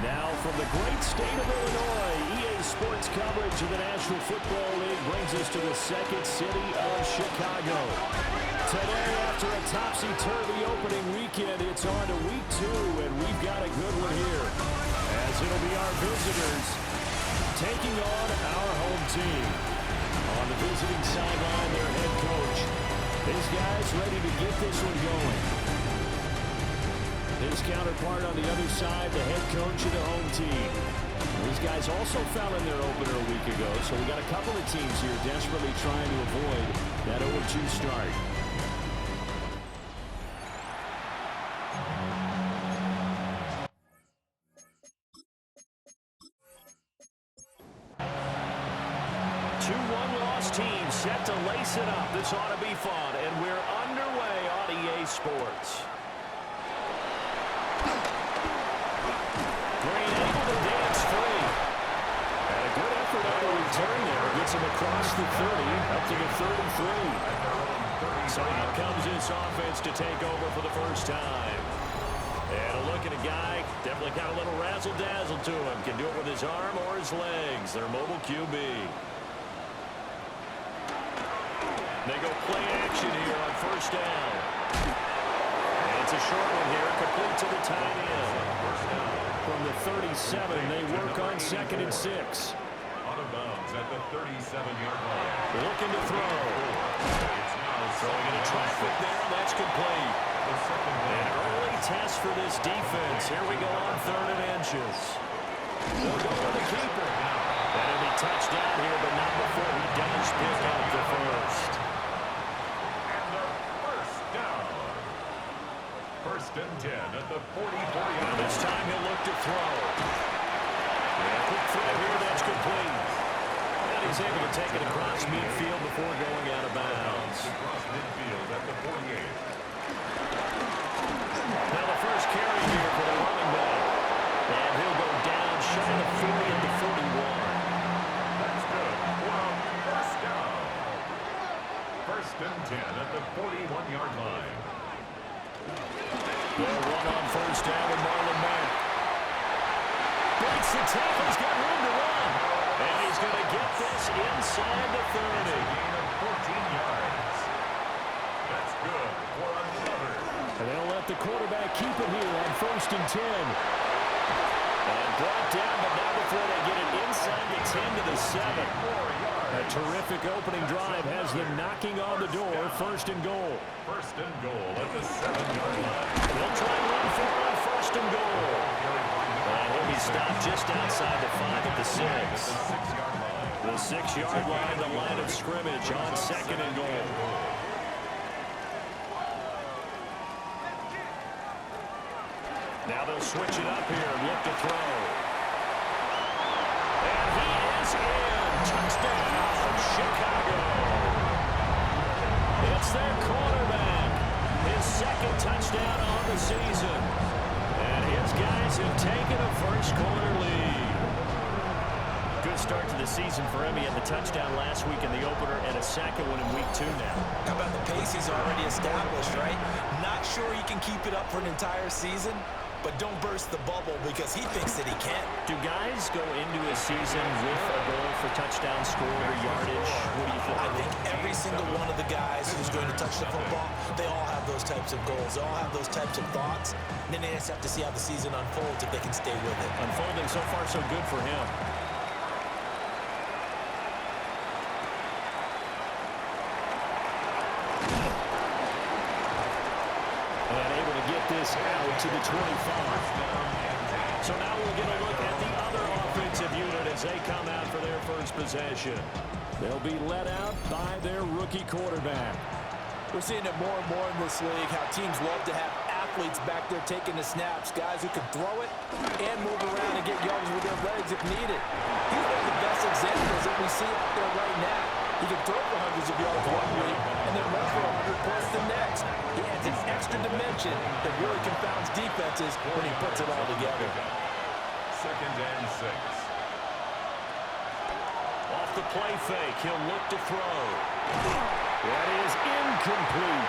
Now from the great state of Illinois, EA Sports coverage of the National Football League brings us to the second city of Chicago. Today, after a topsy-turvy opening weekend, it's on to week 2, and we've got a good one here, as it'll be our visitors taking on our home team. On the visiting sideline, their head coach. This guy's ready to get this one going. His counterpart on the other side, the head coach of the home team. These guys also fell in their opener a week ago, so we got a couple of teams here desperately trying to avoid that 0-2 start. Two one-loss teams set to lace it up. This ought to be fun, and we're underway on EA Sports. Green able to dance free. And a good effort on the return there. Gets him across the 30, up to the 33. So out comes this offense to take over for the first time. And a look at a guy, definitely got a little razzle-dazzle to him. Can do it with his arm or his legs. Their mobile QB. They go play action here on first down. And it's a short one here, complete to the tight end. From the 37, they work on 2nd and 6. Out of bounds at the 37-yard line. Looking to throw. Throwing into traffic there, that's complete. An early test for this defense. Here we go on 3rd and inches. They'll go for the keeper. That'll be touchdown here, but not before he does pick up the first. And the first down. 1st and 10 at the 40-40. This time he'll look to throw. And a quick throw here, that's complete. And he's able to take it across midfield before going out of bounds. Across midfield at the 48. Now the first carry here for the running back. And he'll go down shy of 40 at the 41. That's good. Well, first down. 1st and 10 at the 41-yard line. They'll run on first down with Marlon Mack. Breaks the tackle. He's got room to run. And he's going to get this inside the 30. Gain of 14 yards. That's good for another. And they'll let the quarterback keep it here on 1st and 10. And brought down, but not before they get it inside the 10 to the 7. A terrific opening drive has them knocking on the door. 1st and goal. 1st and goal at the 7-yard line. They'll try and run for it on 1st and goal. And he'll be stopped just outside the 5 at the 6. The 6-yard line, the line of scrimmage on 2nd and goal. Now they'll switch it up here and look to throw. And he is in. Touchdown, Chicago. It's their quarterback. His 2nd touchdown on the season. And his guys have taken a first-quarter lead. Good start to the season for him. He had the touchdown last week in the opener and a second one in week 2 now. How about the pace he's already established, right? Not sure he can keep it up for an entire season, but don't burst the bubble because he thinks that he can. Do guys go into a season with a goal for touchdown score or yardage? What do you think? I think every single one of the guys who's going to touch the football, they all have those types of goals. They all have those types of thoughts. And then they just have to see how the season unfolds if they can stay with it. Unfolding so far so good for him. And able to get this out to the 25. So now we'll get a look at the other offensive unit as they come out for their first possession. They'll be led out by their rookie quarterback. We're seeing it more and more in this league, how teams love to have athletes back there taking the snaps, guys who can throw it and move around and get yards with their legs if needed. He's one of the best examples that we see out there right now. He can throw for hundreds of yards one week and then run for 100 plus the next. He adds an extra dimension that really confounds defenses when he puts it all together. 2nd and 6. Off the play fake, he'll look to throw. That is incomplete.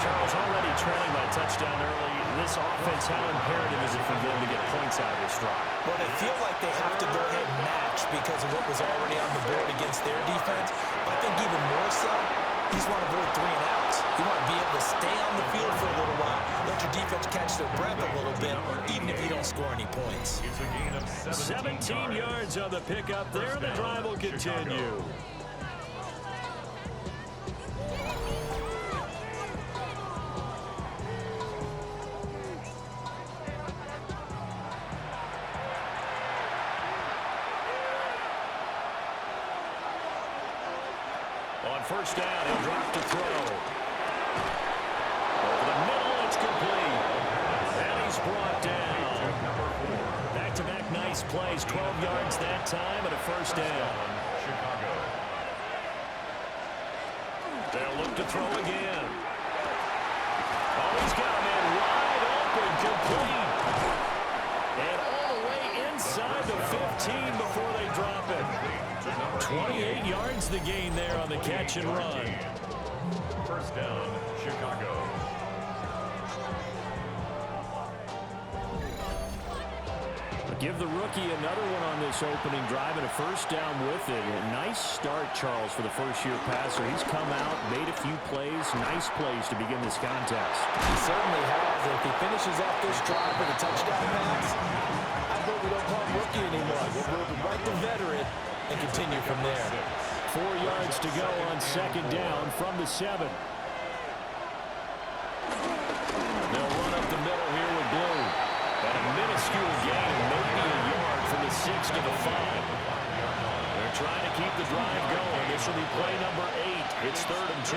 Charles, already trailing by a touchdown early. This offense, how imperative is it for them to get points out of this drive? Well, they feel like they have to go ahead and match because of what was already on the board against their defense. But I think even more so, you just want to avoid 3 and outs. You want to be able to stay on the field for a little while, let your defense catch their breath a little bit, even if you don't score any points. 17 yards on the pickup there. The drive will continue. On first down, he'll drop to throw. Over the middle, it's complete. And he's brought down. Back-to-back nice plays, 12 yards that time, and a first down. They'll look to throw again. Oh, he's got a man wide open, complete. And all the way inside the 15 before they drop it. 28 yards the gain there on the catch and run. First down, Chicago. Give the rookie another one on this opening drive and a first down with it. A nice start, Charles, for the first-year passer. He's come out, made a few plays, nice plays to begin this contest. He certainly has. If he finishes off this drive with a touchdown pass, I hope we don't call him rookie anymore. We'll move right to veteran and continue from there. 4 yards to go on second down from the 7. They'll run up the middle here with Blue. And a minuscule gain, maybe a yard from the 6 to the 5. They're trying to keep the drive going. This will be play number 8. It's 3rd and 2.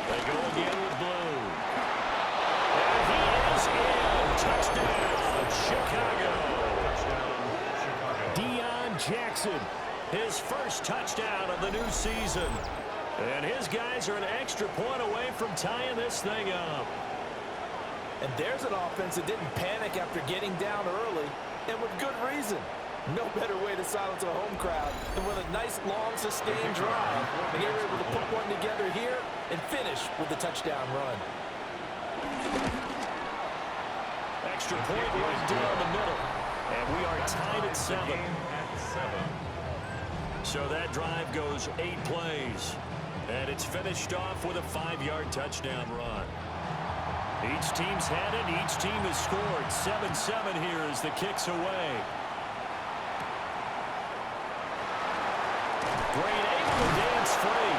They go again with Blue. And he is in. Touchdown, Chicago. Jackson, his first touchdown of the new season. And his guys are an extra point away from tying this thing up. And there's an offense that didn't panic after getting down early, and with good reason. No better way to silence a home crowd than with a nice, long, sustained drive. And they were able to put one together here and finish with the touchdown run. Extra point right down the middle. And we are tied at 7. So that drive goes 8 plays. And it's finished off with a 5-yard touchdown run. Each team's had it. Each team has scored. 7-7 here as the kick's away. Brain able to dance free.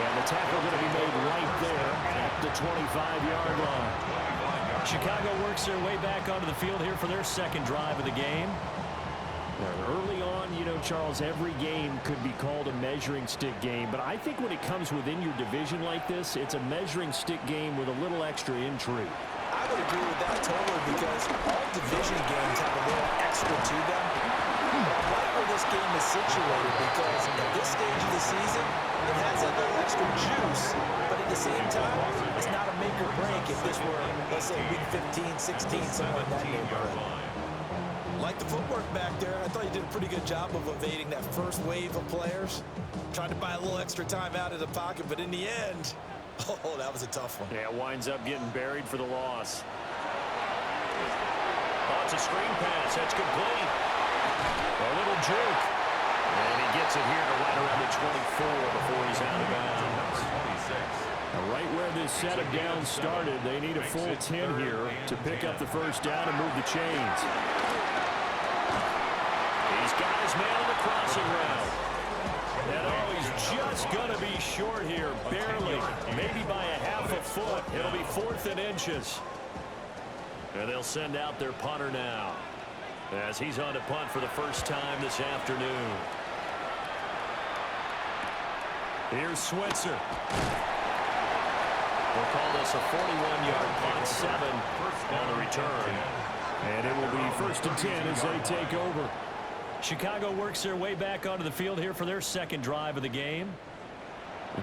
And the tackle going to be made right there at the 25-yard line. Chicago works their way back onto the field here for their second drive of the game. Early on, you know, Charles, every game could be called a measuring stick game. But I think when it comes within your division like this, it's a measuring stick game with a little extra intrigue. I would agree with that totally because all division games have a little extra to them. I like where this game is situated because at this stage of the season, it has a little extra juice, but at the same time, it's not a make or break if this were, let's say, week 15, 16, somewhere in that neighborhood. Like the footwork back there, I thought you did a pretty good job of evading that first wave of players. Tried to buy a little extra time out of the pocket, but in the end, oh, that was a tough one. Yeah, winds up getting buried for the loss. Oh, it's a screen pass. That's complete. A little juke. And he gets it here to right around the 24 before he's out of bounds. Now, right where this set of downs started, they need a full 10 here to pick up the first down and move the chains. He's got his man on the crossing route. And oh, he's just going to be short here, barely, maybe by a half a foot. It'll be 4th and inches. And they'll send out their punter now as he's on to punt for the first time this afternoon. Here's Switzer. They'll call this a 41-yard punt, 7 on the return. And it will be 1st and 10 as they take over. Chicago works their way back onto the field here for their second drive of the game.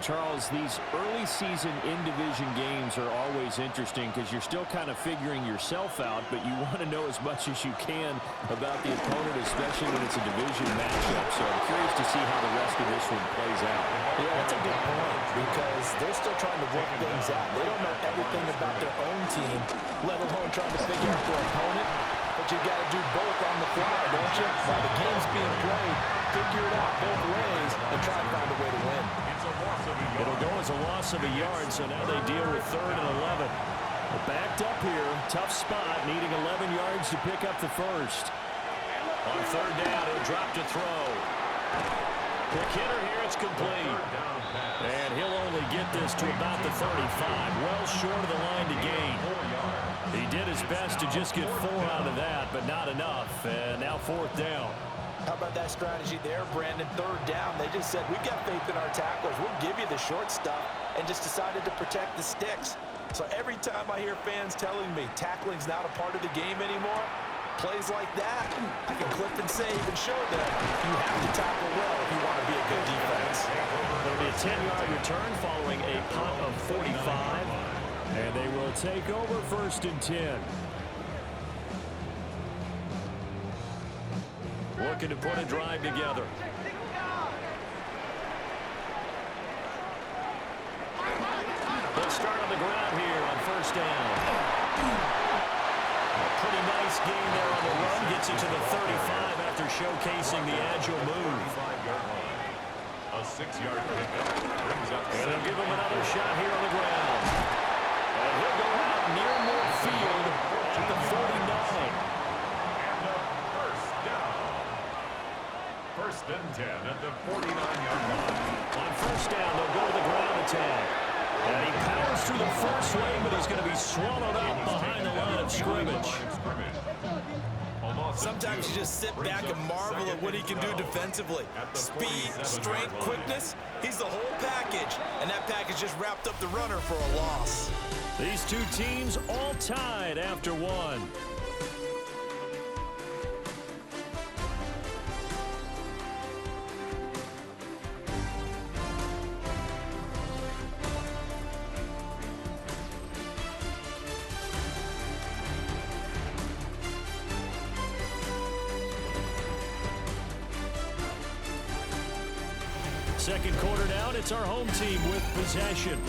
Charles, these early season in-division games are always interesting because you're still kind of figuring yourself out, but you want to know as much as you can about the opponent, especially when it's a division matchup. So I'm curious to see how the rest of this one plays out. Yeah, that's a good point because they're still trying to work things out. They don't know everything about their own team, let alone trying to figure out their opponent. But you got to do both on the fly, don't you? While the game's being played, figure it out both ways and try to find a way to win. It'll go as a loss of a yard, so now they deal with 3rd and 11. They're backed up here, tough spot, needing 11 yards to pick up the first. On 3rd down, he'll drop to throw. Quick hitter here, it's complete. And he'll only get this to about the 35, well short of the line to gain. He did his best to just get 4 out of that, but not enough. And now 4th down. How about that strategy there, Brandon? 3rd down, they just said, we've got faith in our tacklers. We'll give you the short stuff, and just decided to protect the sticks. So every time I hear fans telling me tackling's not a part of the game anymore, plays like that, I can clip and save and show them you have to tackle well if you want to be a good defense. It'll be a 10-yard return following a punt of 45, and they will take over 1st and 10. Looking to put a drive together. They'll start on the ground here on 1st down. A pretty nice gain there on the run. Gets it to the 35 after showcasing the agile move. A 6-yard pickup brings up. And they'll give him another shot here on the ground. And he'll go out near midfield at the 49. 1st and 10 at the 49-yard line. On 1st down, they'll go to the ground attack. And he powers through the first lane, but he's going to be swallowed up behind the line of scrimmage. Sometimes you just sit back and marvel at what he can do defensively. Speed, strength, quickness, he's the whole package. And that package just wrapped up the runner for a loss. These two teams all tied after one. Second quarter down, it's our home team with possession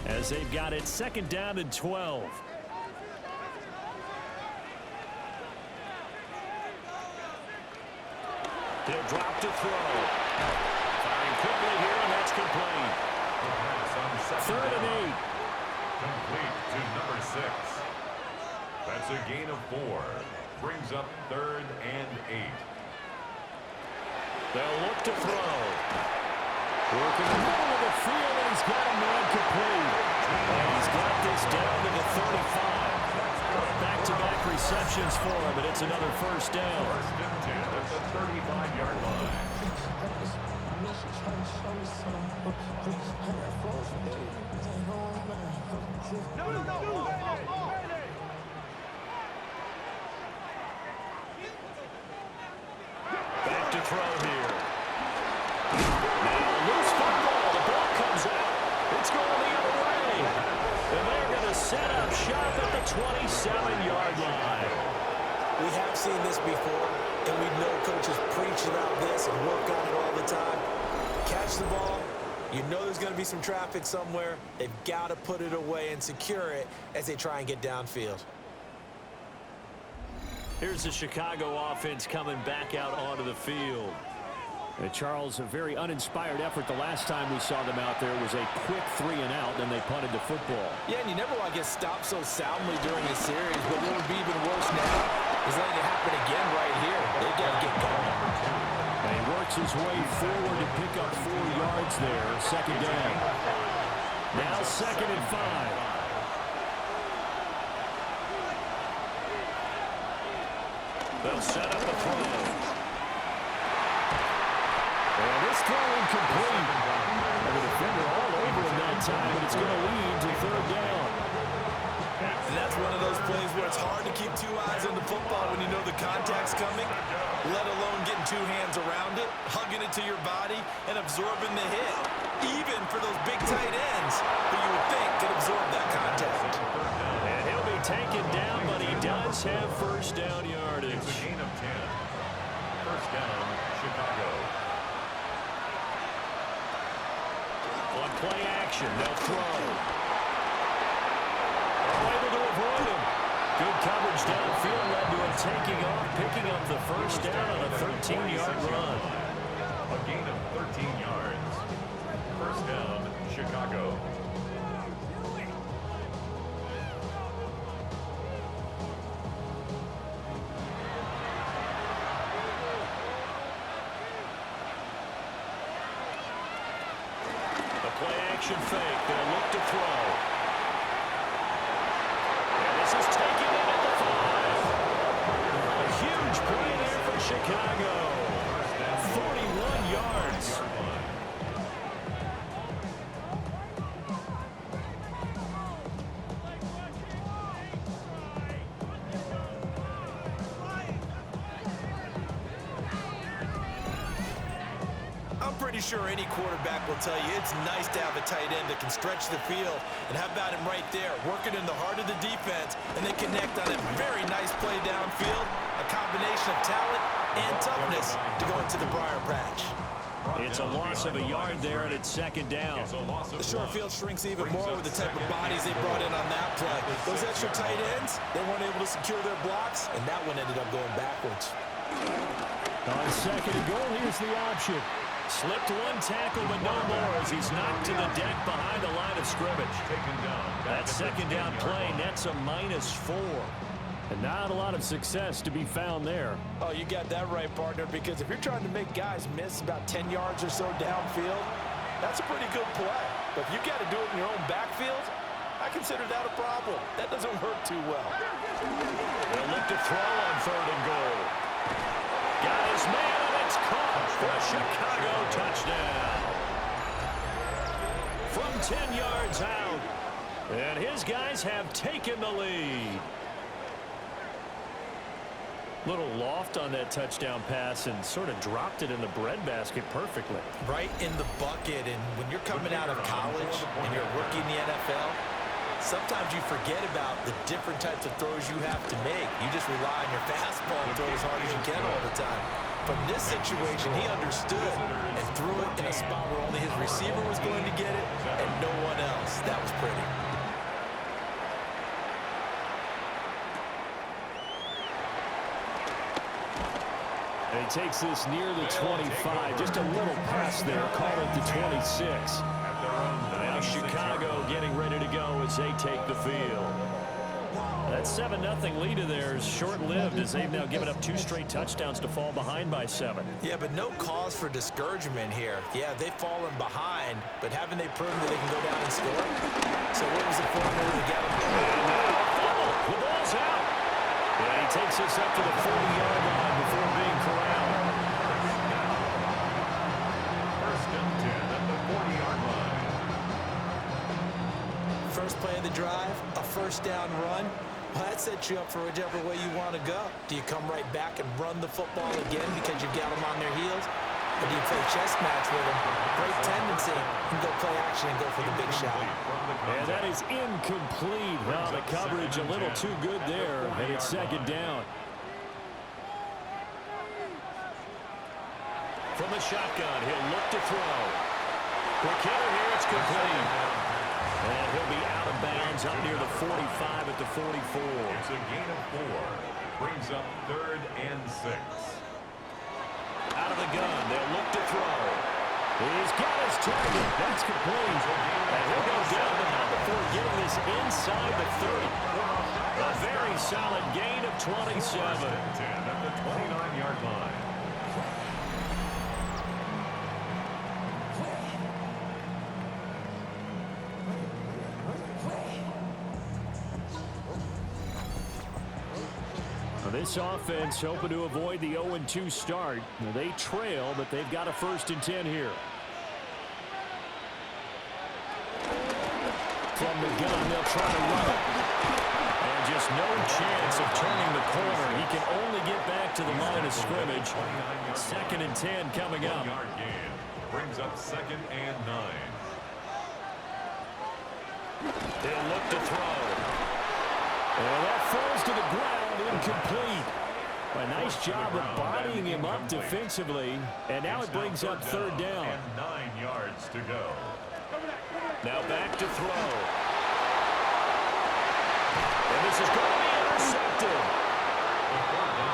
as they've got it 2nd down and 12. They'll drop to throw. Firing quickly here, and that's complete. 3rd and 8. Complete to number 6. That's a gain of 4. Brings up 3rd and 8. They'll look to throw. Working the middle of the field, and he's got a man complete. And he's got this down to the 35. Back-to-back receptions for him, and it's another 1st down. 1st and 10 at the 35-yard line. Back to throw here. Now loose football. The ball comes out. It's going the other way. And they're going to set up shop at the 27-yard line. We have seen this before, and we know coaches preach about this and work on it all the time. Catch the ball. You know there's going to be some traffic somewhere. They've got to put it away and secure it as they try and get downfield. Here's the Chicago offense coming back out onto the field. And Charles, a very uninspired effort the last time we saw them out there was a quick 3 and out, then they punted the football. Yeah, and you never want to get stopped so soundly during a series, but what would be even worse now is letting it happen again right here. They got to get going. And he works his way forward to pick up 4 yards there, 2nd down. Now 2nd and 5. They'll set up a throw. And this throw incomplete. And the defender all over him that time, and it's going to lead to 3rd down. And that's one of those plays where it's hard to keep 2 eyes on the football when you know the contact's coming, let alone getting two hands around it, hugging it to your body, and absorbing the hit, even for those big tight ends who you would think could absorb that contact. And he'll be taken down, but he does have first down yardage. It's a gain of 10. First down, Chicago. On play action, they'll throw. Able to avoid him. Good coverage downfield led to him taking off, picking up the first down on a 13-yard run. A gain of 13 yards. First down, Chicago. The play action fake. They'll look to throw. And this is taken in at the 5. A huge play there for Chicago. 41 yards. I'm pretty sure any quarterback will tell you it's nice to have a tight end that can stretch the field. And how about him right there, working in the heart of the defense, and then connect on a very nice play downfield, a combination of talent and toughness to go into the briar patch. It's a loss of a yard there, and it's second down. The short field shrinks even more with the type of bodies they brought in on that play. Those extra tight ends, they weren't able to secure their blocks, and that one ended up going backwards. On second and goal, here's the option. Slipped one tackle, but no more as he's knocked to the deck behind the line of scrimmage. That second down play nets a -4. And not a lot of success to be found there. Oh, you got that right, partner, because if you're trying to make guys miss about 10 yards or so downfield, that's a pretty good play. But if you got to do it in your own backfield, I consider that a problem. That doesn't work too well. They'll look to throw on third and goal. Got his man, and it's caught for a Chicago touchdown. From 10 yards out, and his guys have taken the lead. Little loft on that touchdown pass and sort of dropped it in the breadbasket perfectly. Right in the bucket, and when you're coming out of college and you're a rookie in the NFL, sometimes you forget about the different types of throws you have to make. You just rely on your fastball and throw as hard as you can all the time. From this situation, he understood and threw it in a spot where only his receiver was going to get it and no one else. That was pretty. And he takes this near the 25. Just a little pass there. Call it the 26. Now Chicago getting ready to go as they take the field. That 7-0 lead of theirs short-lived as they've now given up 2 straight touchdowns to fall behind by 7. Yeah, but no cause for discouragement here. Yeah, they've fallen behind, but haven't they proven that they can go down and score? So what was the formula to get them? The ball's out. And he takes us up to the 40-yard line before being corralled. First and 10 at the 40-yard line. First play of the drive, a first down run. Well, that sets you up for whichever way you want to go. Do you come right back and run the football again because you've got them on their heels? Or do you play chess match with them? Great tendency. You can go play action and go for the big shot. And that is incomplete. Well, the coverage a little too good there, and it's second down. From the shotgun, he'll look to throw. Quick hitter here, it's complete. And he'll be out of bounds up near the 45 at the 44. It's a gain of 4. Brings up 3rd and 6. Out of the gun, they'll look to throw. He's got his target. That's complete. And he'll go down the number before getting this inside the 30. A very solid gain of 27. 10 at the 29-yard line. This offense hoping to avoid the 0-2 start. They trail, but they've got a 1st and 10 here. From the gun, they'll try to run it. And just no chance of turning the corner. He of scrimmage. 2nd and 10 coming up. 1-yard gain. Brings up 2nd and 9. They'll look to throw. And that falls to the ground, incomplete. A nice job of bodying him up defensively. And now it brings up 3rd down. And 9 yards to go. Now back to throw. And this is going to be intercepted.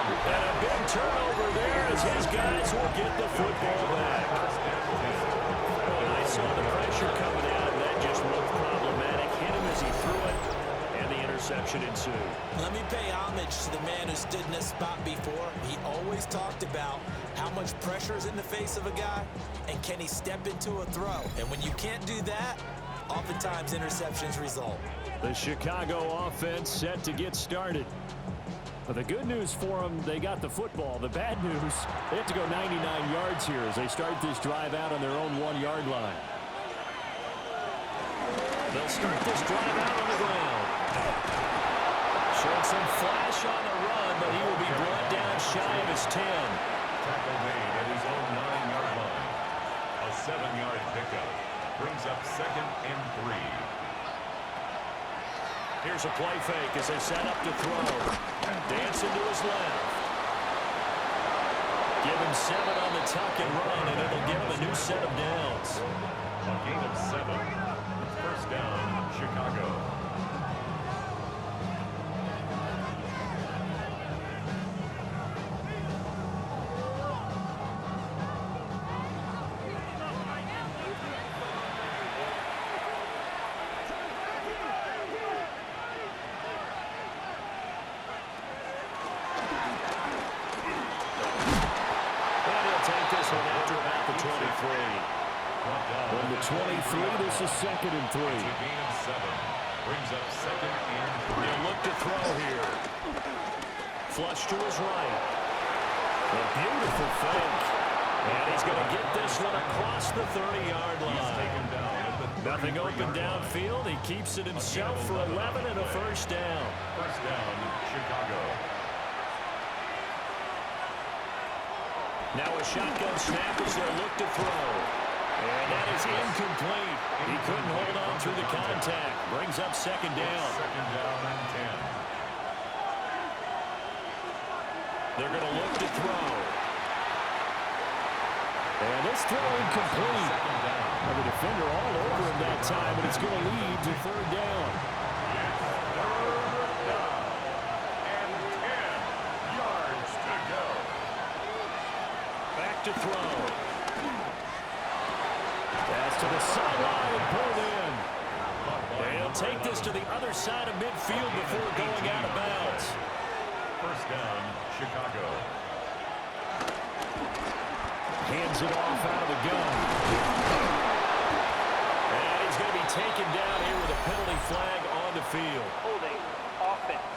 And a big turnover there as his guys will get the football back. And I saw the pressure coming out, and that just looked problematic. Hit him as he threw it, and the interception ensued. Let me pay homage to the man who stood in this spot before. He always talked about how much pressure is in the face of a guy, and can he step into a throw. And when you can't do that, oftentimes interceptions result. The Chicago offense set to get started. But the good news for them, they got the football. The bad news, they have to go 99 yards here as they start this drive out on their own 1-yard line. They'll start this drive out on the ground. Showed some flash on the run, but he will be brought down shy of his 10. Tackle made at his own 9-yard line. A 7-yard pickup. Brings up 2nd and 3. Here's a play fake as they set up to throw. Dancing to his left. Give him 7 on the tuck and run, and it'll give him a new set of downs. A gain of 7. 1st down, Chicago. From the 23, this is 2nd and 3. A gain of 7. Brings up 2nd and 3. They'll look to throw here. Flush to his right. A beautiful fake. And he's going to get this one across the 30-yard line. He's taken down at the 33-yard Nothing open downfield. He keeps it himself for 11 and a 1st down. 1st down, Chicago. Now a shotgun snap as they look to throw. And that is incomplete. He couldn't hold on through the contact. Brings up 2nd down. 2nd down and 10. They're going to look to throw. And this throw incomplete. The defender all over him that time, and it's going to lead to 3rd down. Yes, 3rd down. And 10 yards to go. Back to throw. Pass to the sideline and pulled in. And he'll take this to the other side of midfield before going out of bounds. 1st down, Chicago. Hands it off out of the gun. And he's going to be taken down here with a penalty flag on the field. Holding offense.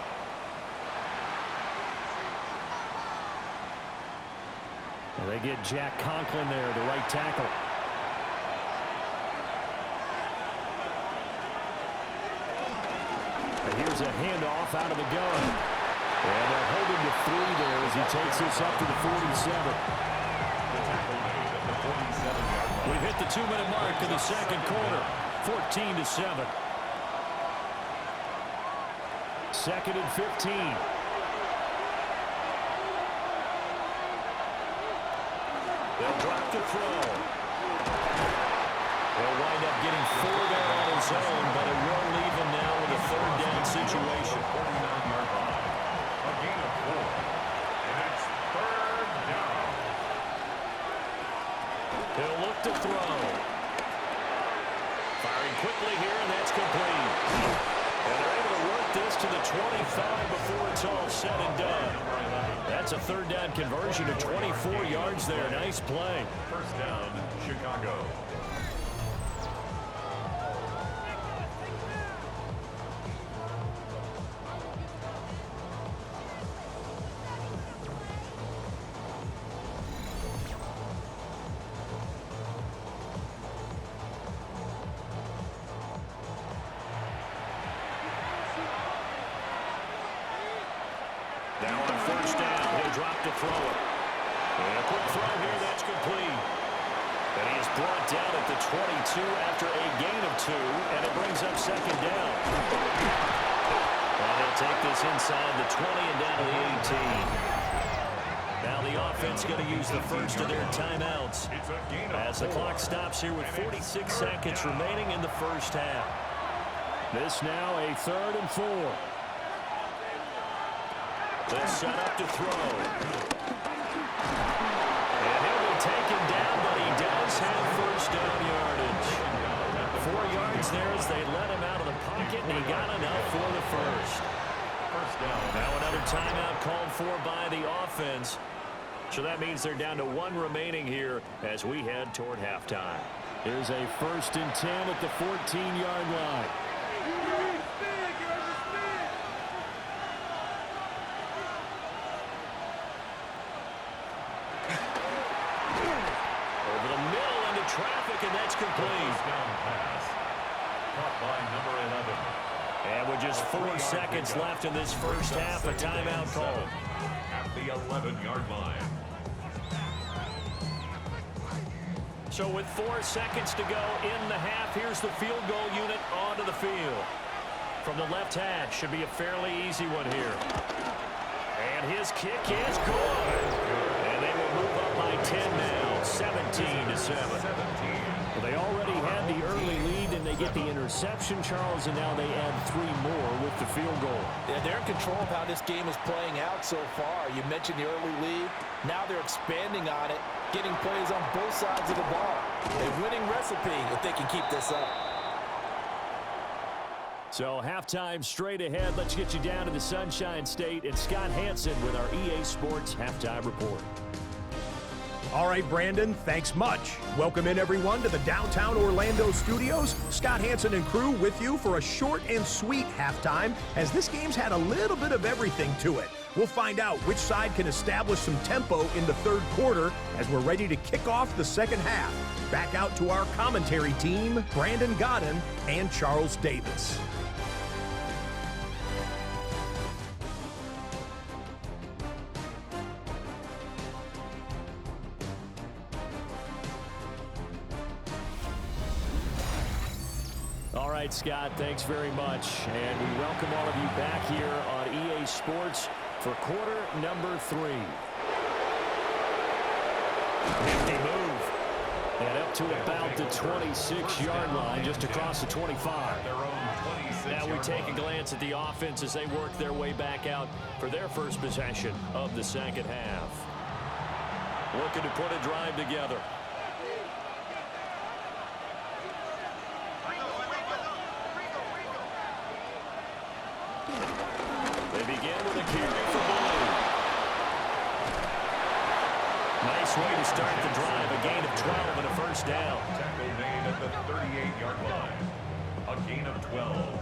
And they get Jack Conklin there, the right tackle. And here's a handoff out of the gun. And they're holding to 3 there as he takes this up to the 47. We've hit the 2-minute mark of the 2nd quarter. 14-7. 2nd and 15. They'll drop the throw. They'll wind up getting 4 there on his own, but it will leave him now with a 3rd down situation. 49-yard line. A gain of 4. And it's 3rd down. He'll look to throw. Firing quickly here, and that's complete. And they're able to work this to the 25 before it's all said and done. That's a 3rd down conversion of 24 yards there. Nice play. 1st down, Chicago. drop to throw it. And a quick throw here, that's complete. And he is brought down at the 22 after a gain of 2, and it brings up second down. And they'll take this inside the 20 and down to the 18. Now the offense going to use the first of their timeouts as the clock stops here with 46 seconds remaining in the first half. This now a 3rd and 4. They'll set up to throw. And he'll be taken down, but he does have first down yardage. 4 yards there as they let him out of the pocket, and he got enough for the first. Now another timeout called for by the offense. So that means they're down to 1 remaining here as we head toward halftime. Here's a 1st and 10 at the 14-yard line. Over the middle into traffic, and that's complete. Down pass. Caught by number 11. And with just 4 seconds left in this first half, a timeout call. At the 11-yard line. So with 4 seconds to go in the half, here's the field goal unit onto the field. From the left hash, should be a fairly easy one here. And his kick is good. And they will move up by 10 now, 17-7. Well, they already had the early lead, and they get the interception, Charles, and now they add 3 more with the field goal. Yeah, they're in control of how this game is playing out so far. You mentioned the early lead. Now they're expanding on it, getting plays on both sides of the ball. A winning recipe if they can keep this up. So halftime straight ahead. Let's get you down to the Sunshine State and Scott Hansen with our EA Sports Halftime Report. All right, Brandon, thanks much. Welcome in, everyone, to the downtown Orlando studios. Scott Hansen and crew with you for a short and sweet halftime, as this game's had a little bit of everything to it. We'll find out which side can establish some tempo in the 3rd quarter as we're ready to kick off the 2nd half. Back out to our commentary team, Brandon Godden and Charles Davis. All right, Scott, thanks very much. And we welcome all of you back here on EA Sports for quarter number 3. Nifty move. And up to about the 26-yard line, just across the 25. Now we take a glance at the offense as they work their way back out for their first possession of the 2nd half. Looking to put a drive together. They begin with a carry for Blue. Nice way to start the drive. A gain of 12 and a first down. Tackle made at the 38-yard line. A gain of 12.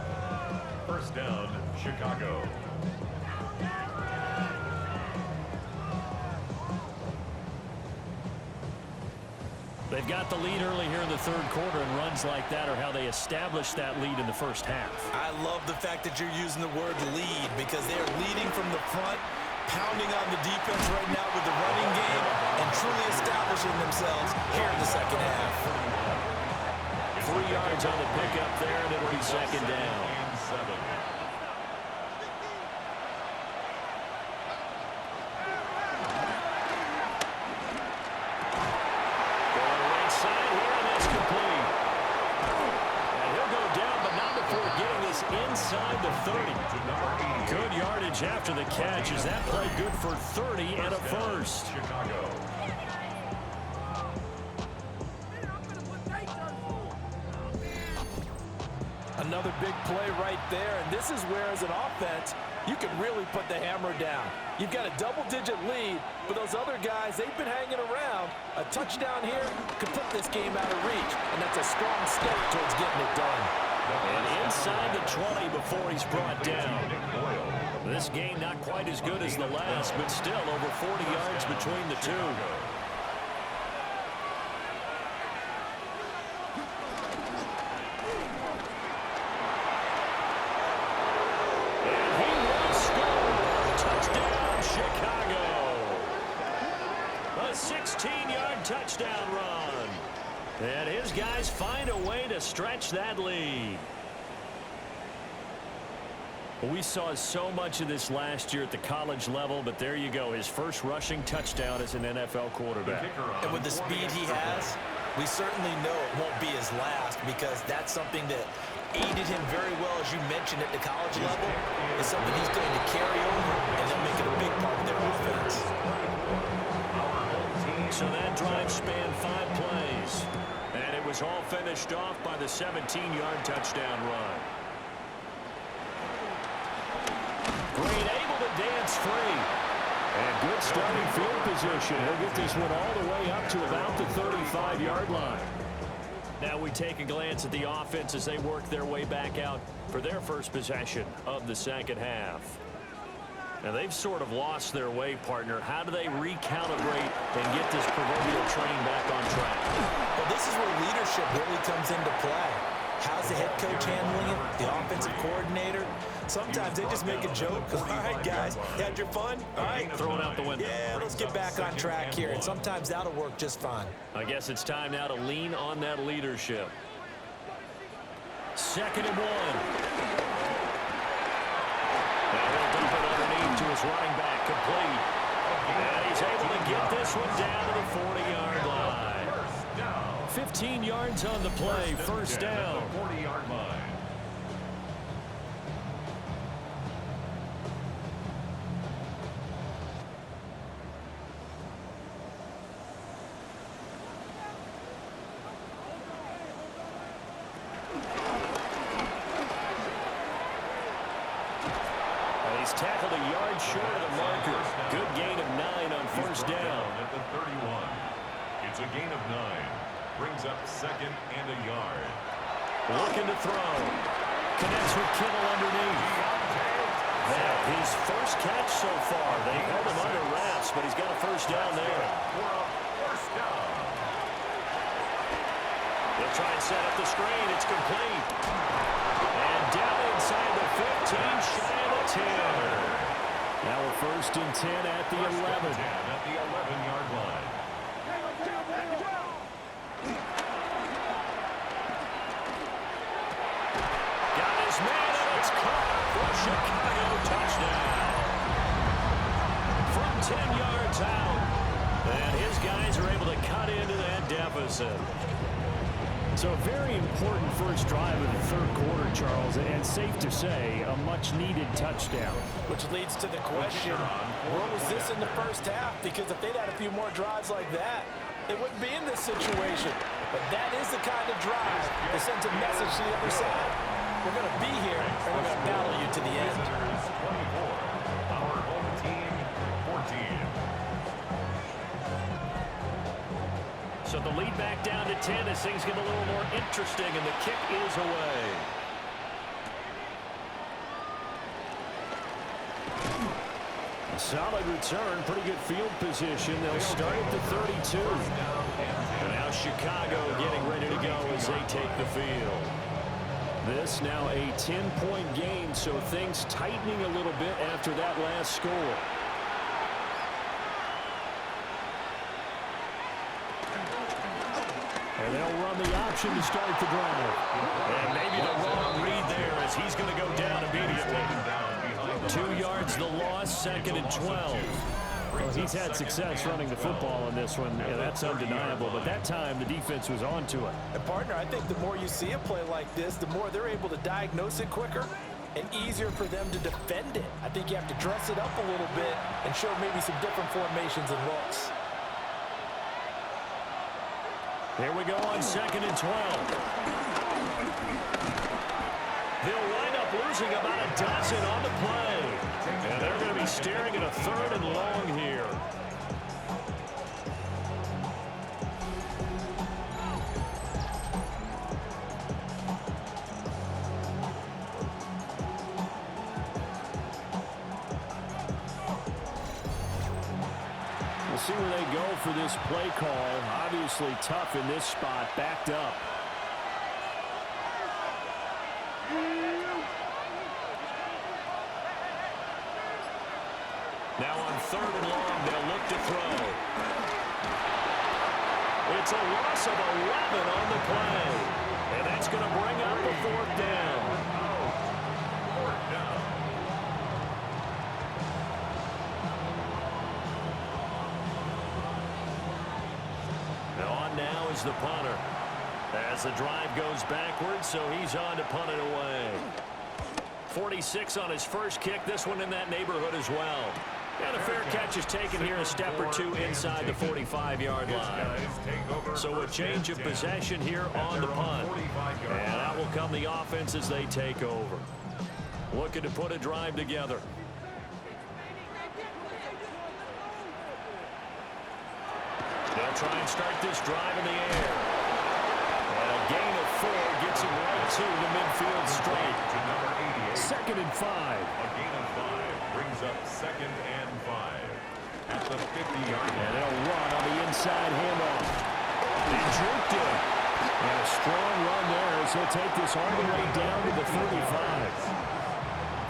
First down, Chicago. They've got the lead early here in the 3rd quarter, and runs like that are how they establish that lead in the first half. I love the fact that you're using the word lead because they're leading from the front, pounding on the defense right now with the running game, and truly establishing themselves here in the 2nd half. 3 yards on the pickup there, and it'll be 2nd down. Inside the 30. Good yardage after the catch. Is that play good for 30 and a first? Chicago. Another big play right there, and this is where, as an offense, you can really put the hammer down. You've got a double-digit lead, but those other guys, they've been hanging around. A touchdown here could put this game out of reach, and that's a strong step towards getting it done. And inside the 20 before he's brought down. This game not quite as good as the last, but still over 40 yards between the two. And he will score. Touchdown, Chicago. And his guys find a way to stretch that lead. We saw so much of this last year at the college level, but there you go. His first rushing touchdown as an NFL quarterback. And with the speed he has, we certainly know it won't be his last, because that's something that aided him very well, as you mentioned, at the college level. It's something he's going to carry over, and they'll make it a big part of their offense. So that drive spanned 5 plays, and it was all finished off by the 17-yard touchdown run. Green able to dance free. And good starting field position. He'll get this one all the way up to about the 35-yard line. Now we take a glance at the offense as they work their way back out for their first possession of the second half. Now they've sort of lost their way, partner. How do they recalibrate and get this proverbial train back on track? Well, this is where leadership really comes into play. How's the head coach handling it? The offensive coordinator? Sometimes they just make a joke. All right, guys, had your fun? All right. Throw it out the window. Yeah, let's get back on track here. And sometimes that'll work just fine. I guess it's time now to lean on that leadership. 2nd and 1. Now he'll dump it underneath to his running back, complete. And he's able to get this one down to the 40-yard line. 15 yards on the play, first down. 40-yard line. He's tackled a yard short of the marker. Good gain of 9 on first down. At the 31. It's a gain of 9. Brings up 2nd and a yard. Looking to throw. Connects with Kittle underneath. Now, his first catch so far. They held him under wraps, but he's got a first down there. First down. They'll try and set up the screen. It's complete. And down inside the 15, shy of the 10. Now a 1st and 10 at the 11. At the 11-yard line. Man, and it's caught for Chicago, touchdown. From 10 yards out. And his guys are able to cut into that deficit. So a very important first drive of the 3rd quarter, Charles, and safe to say, a much-needed touchdown. Which leads to the question, where was this in the first half? Because if they'd had a few more drives like that, they wouldn't be in this situation. But that is the kind of drive that sends a message to the other side. We're going to be here, and we're going to battle you to the end. 24. Our home team, 14. So the lead back down to 10 as things get a little more interesting, and the kick is away. A solid return, pretty good field position. They'll start at the 32. And now Chicago getting ready to go as they take the field. This now a 10-point game, so things tightening a little bit after that last score. And they'll run the option to start the drive. And maybe the wrong read there as he's going to go down immediately. 2 yards the loss, 2nd and 12. Well, he's had success running the football in this one, and that's undeniable. But that time, the defense was on to it. And, partner, I think the more you see a play like this, the more they're able to diagnose it quicker and easier for them to defend it. I think you have to dress it up a little bit and show maybe some different formations and looks. Here we go on 2nd and 12. They'll wind up losing about a dozen on the play. And they're going to be staring at a 3rd and long here. We'll see where they go for this play call. Obviously tough in this spot, backed up. Now on 3rd and long, they'll look to throw. It's a loss of 11 on the play. And that's going to bring up a 4th down. On now is the punter. As the drive goes backwards, so he's on to punt it away. 46 on his first kick. This one in that neighborhood as well. And a fair catch is taken here a step or two inside the 45-yard line. So a change of possession here on the punt. And out will come the offense as they take over. Looking to put a drive together. They'll try and start this drive in the air. And a gain of 4 gets him right to the midfield straight. 2nd and 5. A gain of 5 brings up 2nd and 5 at the 50-yard line. And they'll run on the inside handoff. They juked it. And a strong run there as he'll take this all the way down to the 35.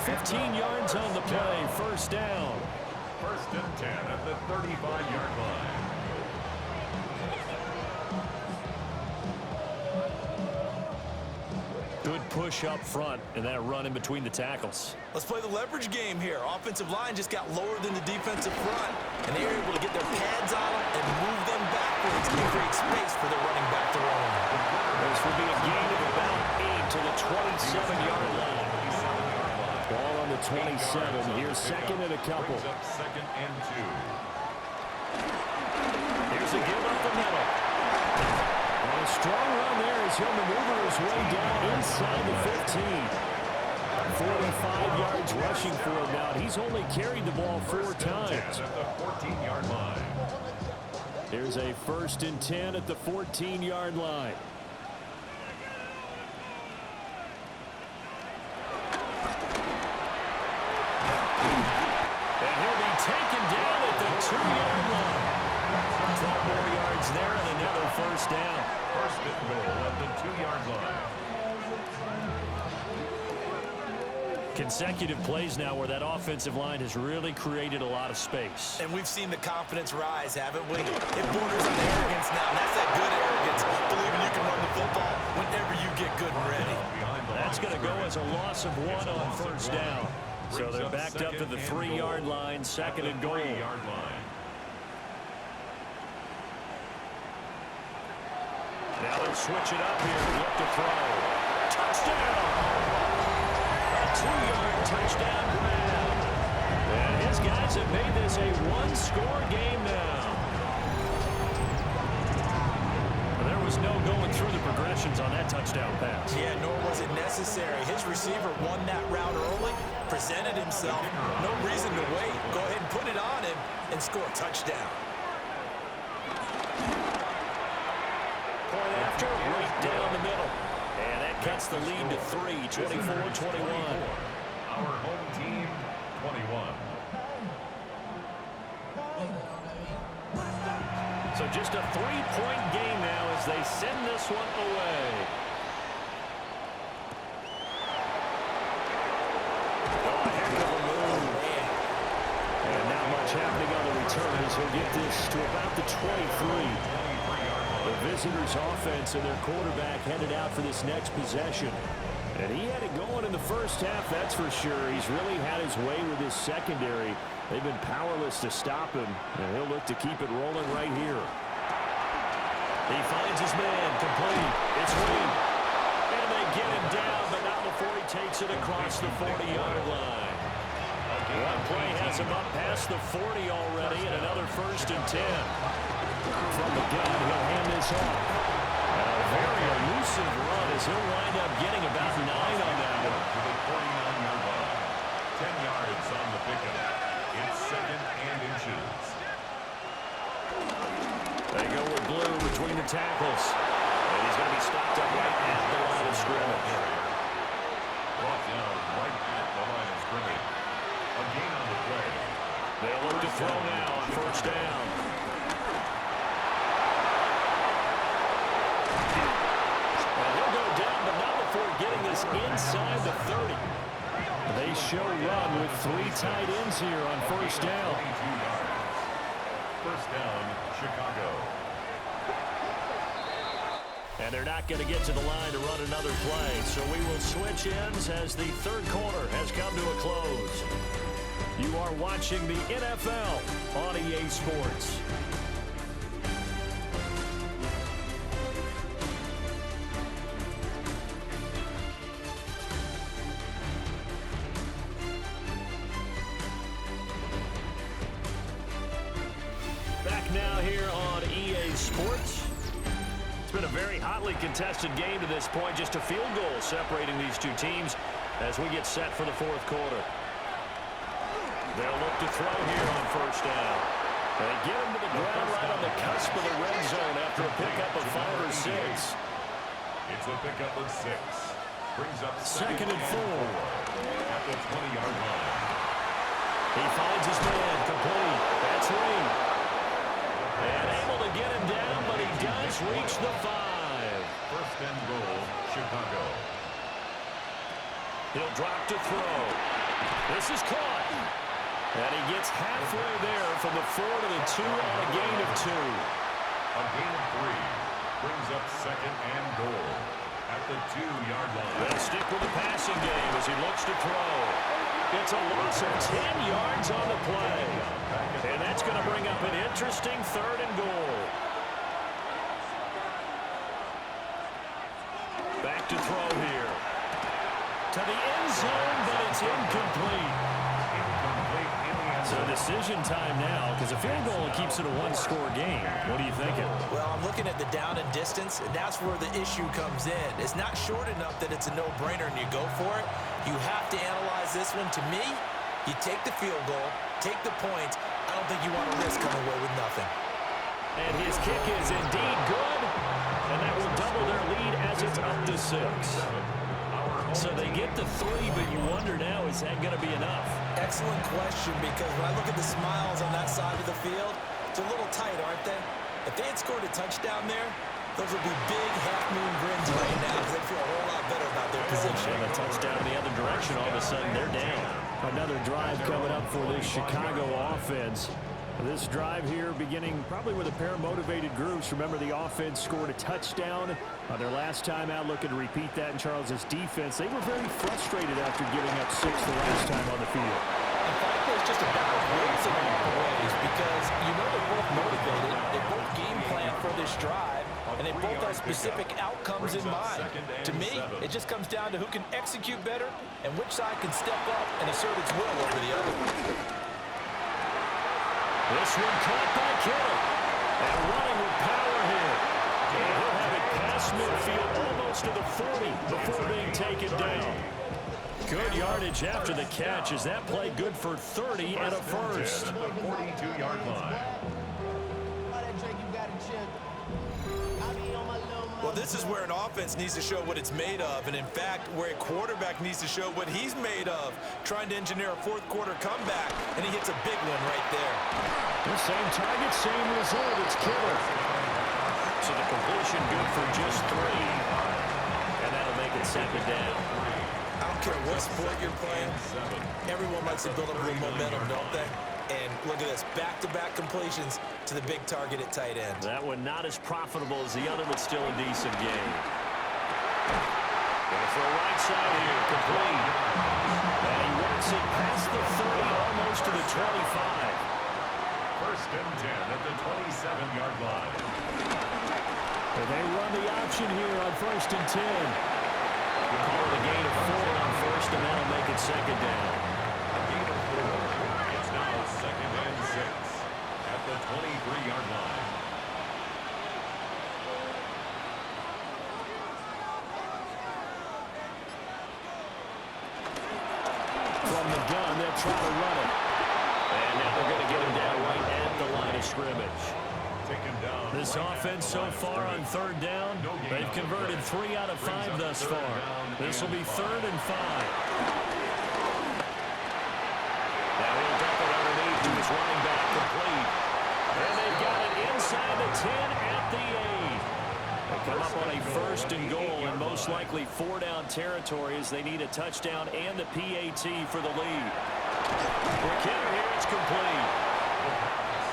15 yards on the play, 1st down. 1st and 10 at the 35-yard line. Good push up front and that run in between the tackles. Let's play the leverage game here. Offensive line just got lower than the defensive front, and they were able to get their pads on them and move them backwards and create space for the running back to run. This will be a gain of about 8 to the 27-yard line. Ball on the 27. Here's 2nd and a couple. 2nd and 2. Here's a give up the middle. And a strong run there as he'll maneuver his way down inside the 15. 45 yards rushing for him now. He's only carried the ball 4 times. At the 14-yard line. Here's a 1st and 10 at the 14-yard line. And he'll be taken down at the 2-yard line. 12 more yards there and another 1st down. 1st and goal at the 2-yard line. Consecutive plays now where that offensive line has really created a lot of space. And we've seen the confidence rise, haven't we? It borders on arrogance now. That's that good arrogance, believing you can run the football whenever you get good and ready. That's going to go as a loss of 1 on 1st down. So they're backed up to the 3-yard line, 2nd and goal. 3-yard line. Now they'll switch it up here. Look to throw. Touchdown! A 2-yard touchdown grab. And his guys have made this a 1-score game now. There was no going through the progressions on that touchdown pass. Yeah, nor was it necessary. His receiver won that route early, presented himself. No reason to wait. Go ahead and put it on him and score a touchdown. Point after, right down the middle. And that cuts the lead to 3, 24-21. Our home team, 21. So just a 3-point game now as they send this one away. Oh, a heck of a move. And not much happening on the return as he'll get this to about the 23. The visitors' offense and their quarterback headed out for this next possession. And he had it going in the first half, that's for sure. He's really had his way with his secondary. They've been powerless to stop him, and he'll look to keep it rolling right here. He finds his man, complete. It's Reed. And they get him down, but not before he takes it across the 40-yard line. One play has him up past the 40 already, and another 1st and 10. From the gun, he'll hand this off. A very elusive run as he'll wind up getting about 9 on that one. To the 49-yard line. 10 yards on the pickup. It's 2nd and inches. They go with blue between the tackles. And he's going to be stopped up right at the line of scrimmage. Brought down right at the line of scrimmage. A gain on the play. They'll look to throw now on 1st down. And he'll go down, but not before getting this inside the 30. They show run with 3 tight ends here on 1st down. 22 yards. 1st down, Chicago. And they're not going to get to the line to run another play. So we will switch ends as the third quarter has come to a close. You are watching the NFL on EA Sports. Back now here on EA Sports. It's been a very hotly contested game to this point. Just a field goal separating these two teams as we get set for the fourth quarter. They'll look to throw here on first down. They get him to the ground right on the cusp of the red zone after a pickup of 5 or 6. It's a pickup of 6. Brings up Second and 4. At the 20-yard line. He finds his man complete. That's Reed. And able to get him down, but he does reach the 5. First and goal, Chicago. He'll drop to throw. This is caught. And he gets halfway there from the 4 to the 2 on a gain of 2. A gain of 3. Brings up second and goal. At the 2-yard line. They'll stick with the passing game as he looks to throw. It's a loss of 10 yards on the play. And that's going to bring up an interesting third and goal. Back to throw here. To the end zone, but it's incomplete. So decision time now, because a field goal keeps it a one-score game. What are you thinking? Well, I'm looking at the down and distance, and that's where the issue comes in. It's not short enough that it's a no-brainer and you go for it. You have to analyze this one. To me, you take the field goal, take the points. I don't think you want to risk coming away with nothing. And his kick is indeed good, and that will double their lead as it's up to 6. So they get the 3, but you wonder now, is that going to be enough? Excellent question, because when I look at the smiles on that side of the field, it's a little tight, aren't they? If they had scored a touchdown there, those would be big half-moon grins right now because they feel a whole lot better about their position. And a touchdown the other direction, all of a sudden they're down. Another drive coming up for this Chicago offense. This drive here beginning probably with a pair of motivated groups. Remember, the offense scored a touchdown their last time out, looking to repeat that in Charles's defense. They were very frustrated after giving up 6 the last time on the field. And frankly, it's just a battle of wills along the ways because you know they're both motivated. They both game plan for this drive, and they both have specific outcomes in mind. To me, it just comes down to who can execute better and which side can step up and assert its will over the other. This one caught by Kittle. And running with power here. And he'll have it past midfield almost to the 40 before being taken down. Good yardage after the catch. Is that play good for 30 and a first? 42-yard line. Well, this is where an offense needs to show what it's made of, and in fact, where a quarterback needs to show what he's made of, trying to engineer a fourth-quarter comeback, and he hits a big one right there. The same target, same result. It's Kittle. So the completion good for just 3, and that'll make it 7 down. I don't care what sport you're playing, everyone likes to build up a little momentum, don't they? And look at this, back-to-back completions to the big target at tight end. That one not as profitable as the other, but still a decent game. Going for a right side here, complete. And he works it past the 30, almost to the 25. First and 10 at the 27-yard line. And they run the option here on first and 10. Call the gain of 4 on first, and that'll make it second down. A gain of 4. It's now second and 6 at the 23-yard line. From the gun, they'll try to run it. And now they're going to get him down right at the line of scrimmage. This offense so far on third down, they've converted 3 out of 5 thus far. This will be 3rd and 5. Now he'll dump it underneath to his running back, complete. And they've got it inside the 10 at the 8. They come up on a 1st and goal in most likely 4-down territory as they need a touchdown and the PAT for the lead. McKinnon here, it's complete.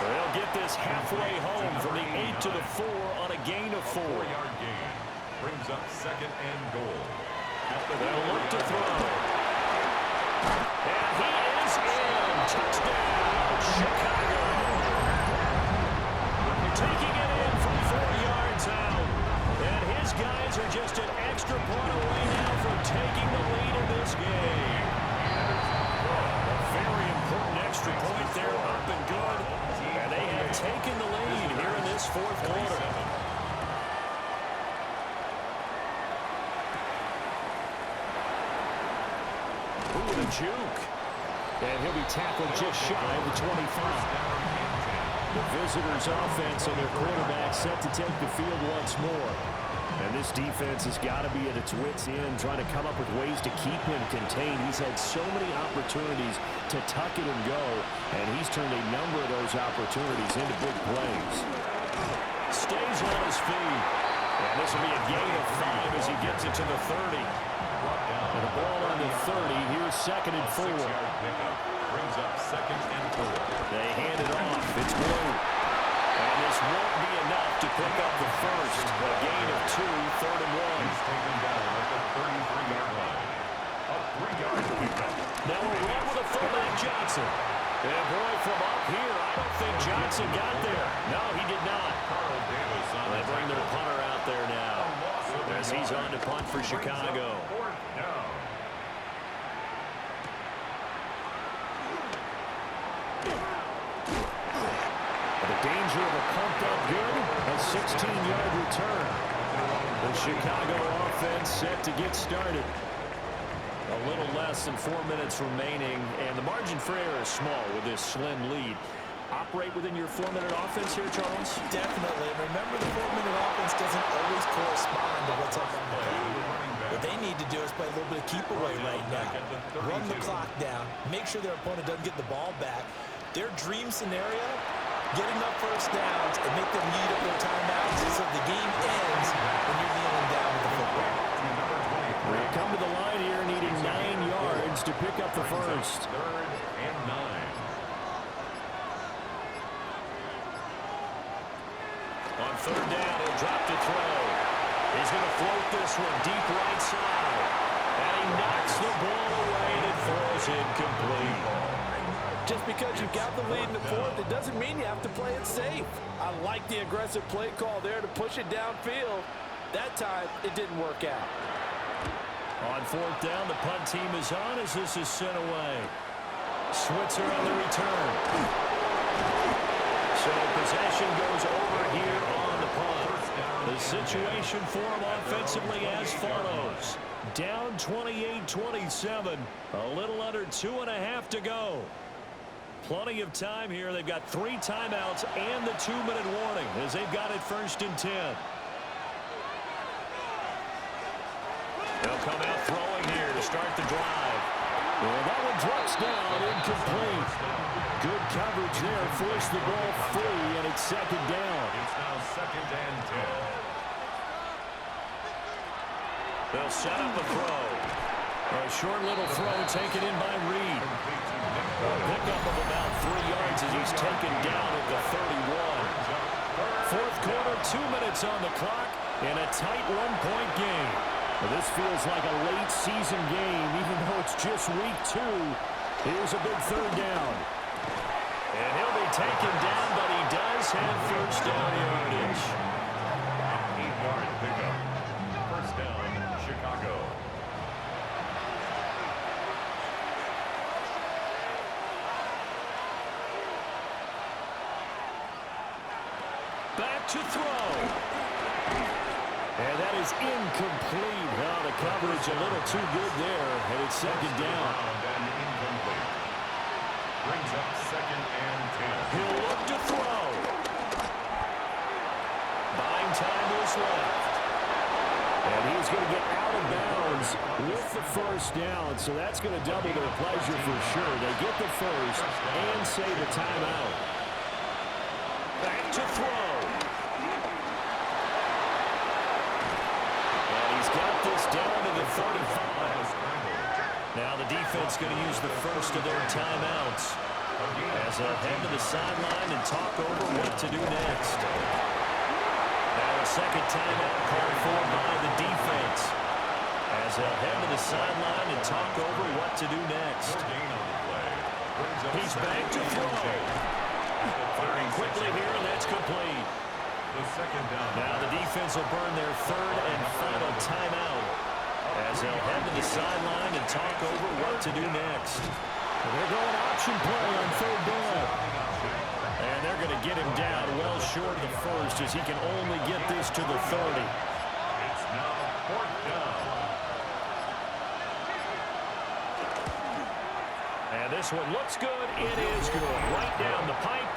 They'll get this halfway home from the 8 to the 4 on a gain of 4. 4-yard gain. Brings up second and goal. They'll look to throw. And he is in. Touchdown, Chicago. Taking it in from 4 yards out. And his guys are just an extra point away now from taking the lead in this game. A very important extra point there, up and good. And they have taken the lead here in this fourth quarter. Ooh, the juke. And he'll be tackled just shy of the 25. The visitors' offense and their quarterback set to take the field once more. And this defense has got to be at its wits' end, trying to come up with ways to keep him contained. He's had so many opportunities to tuck it and go, and he's turned a number of those opportunities into big plays. Stays on his feet. And this will be a gain of 5 as he gets it to the 30. And the ball on the 30. Here's second and 4. Brings up second and 4. They hand it off. It's Blue. And this won't be enough to pick up the first. A gain of 2, third and 1. He's taken down at the 33-yard line. A 3-yard pickup. Now a run with a fullback Johnson. And boy, from up here, I don't think Johnson got there. No, he did not. They bring their punter out there now as he's on to punt for Chicago. Fourth down. The danger of a pumped up good, a 16-yard return. The Chicago offense set to get started. A little less than 4 minutes remaining, and the margin for error is small with this slim lead. Operate within your 4-minute offense here, Charles? Definitely. Remember, the 4-minute offense doesn't always correspond to what's up on the field. What they need to do is play a little bit of keep away right now. Run the clock down. Make sure their opponent doesn't get the ball back. Their dream scenario, get enough first downs and make them eat up their timeouts so the game ends when you're kneeling down with the football. They come to the line here needing 9 yards to pick up the first. Third and 9. On third down, he'll drop to throw. He's going to float this one deep right side. And he knocks the ball away and it throws incomplete. Just because you got the lead in the fourth, it doesn't mean you have to play it safe. I like the aggressive play call there to push it downfield. That time, it didn't work out. On fourth down, the punt team is on as this is sent away. Switzer on the return. So possession goes over here on the punt. The situation for him offensively as follows. Down 28-27. A little under 2.5 to go. Plenty of time here. They've got 3 timeouts and the 2-minute warning as they've got it 1st and 10. They'll come out throwing here to start the drive. Well, that one drops down, incomplete. Good coverage there, forced the ball free, and it's 2nd down. It's now 2nd and 10. They'll set up a throw. A short little throw taken in by Reed. A pickup of about 3 yards as he's taken down at the 31. Fourth quarter, 2 minutes on the clock, and a tight 1-point game. Well, this feels like a late season game, even though it's just week 2. Here's a big 3rd down. And he'll be taken down, but he does have first down yardage. 8-yard pickup. First down, Chicago. Back to throw. And that is incomplete. Well, the coverage a little too good there, and it's 2nd down. And incomplete. Brings up 2nd and 10. He'll look to throw. Buying time is left. And he's going to get out of bounds with the first down, so that's going to double their pleasure for sure. They get the first and save a timeout. Back to throw. And he's got this down to the 35. Now the defense going to use the first of their timeouts as they'll head to the sideline and talk over what to do next. Now a second timeout called for by the defense, as they'll head to the sideline and talk over what to do next. He's back to throw. Firing quickly here, and that's complete. Now the defense will burn their third and final timeout, as they'll head to the sideline and talk over what to do next. They're going option play on third down. And they're going to get him down well short of the first, as he can only get this to the 30. It's now fourth down. And this one looks good. It is good. Right down the pipe.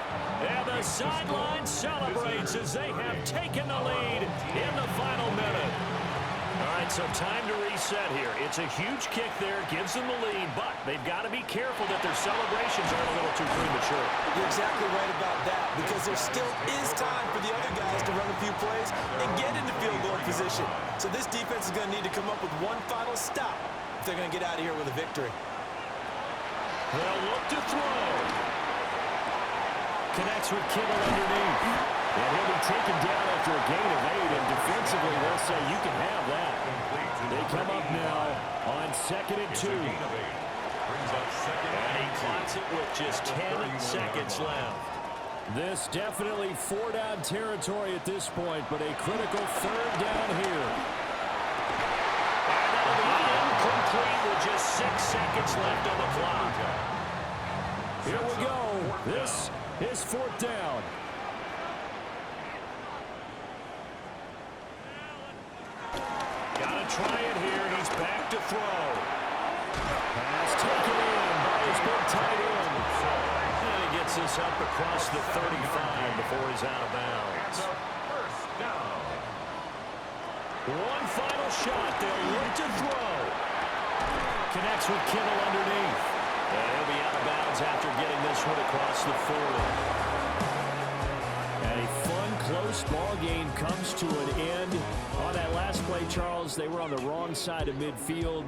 And the sideline celebrates as they have taken the lead in the final minute. All right, so time to reset here. It's a huge kick there, gives them the lead, but they've got to be careful that their celebrations aren't a little too premature. You're exactly right about that, because there still is time for the other guys to run a few plays and get into field goal position. So this defense is going to need to come up with one final stop if they're going to get out of here with a victory. They'll look to throw. Connects with Kittle underneath. And he'll be taken down after a gain of 8, and defensively they'll say you can have that. They come up now on 2nd and 2. And he clocks it with just 10 seconds left. This definitely 4-down territory at this point, but a critical 3rd down here. And that'll be incomplete with just 6 seconds left on the clock. Here we go. This is 4th down. Gotta try it here, and he's back to throw. Pass taken in by his big tight end. And he gets this up across the 35 before he's out of bounds. First down. One final shot. They'll look to throw. Connects with Kittle underneath. And he'll be out of bounds after getting this one across the 40. A fun, close ball game comes to an end. On that last play, Charles, they were on the wrong side of midfield.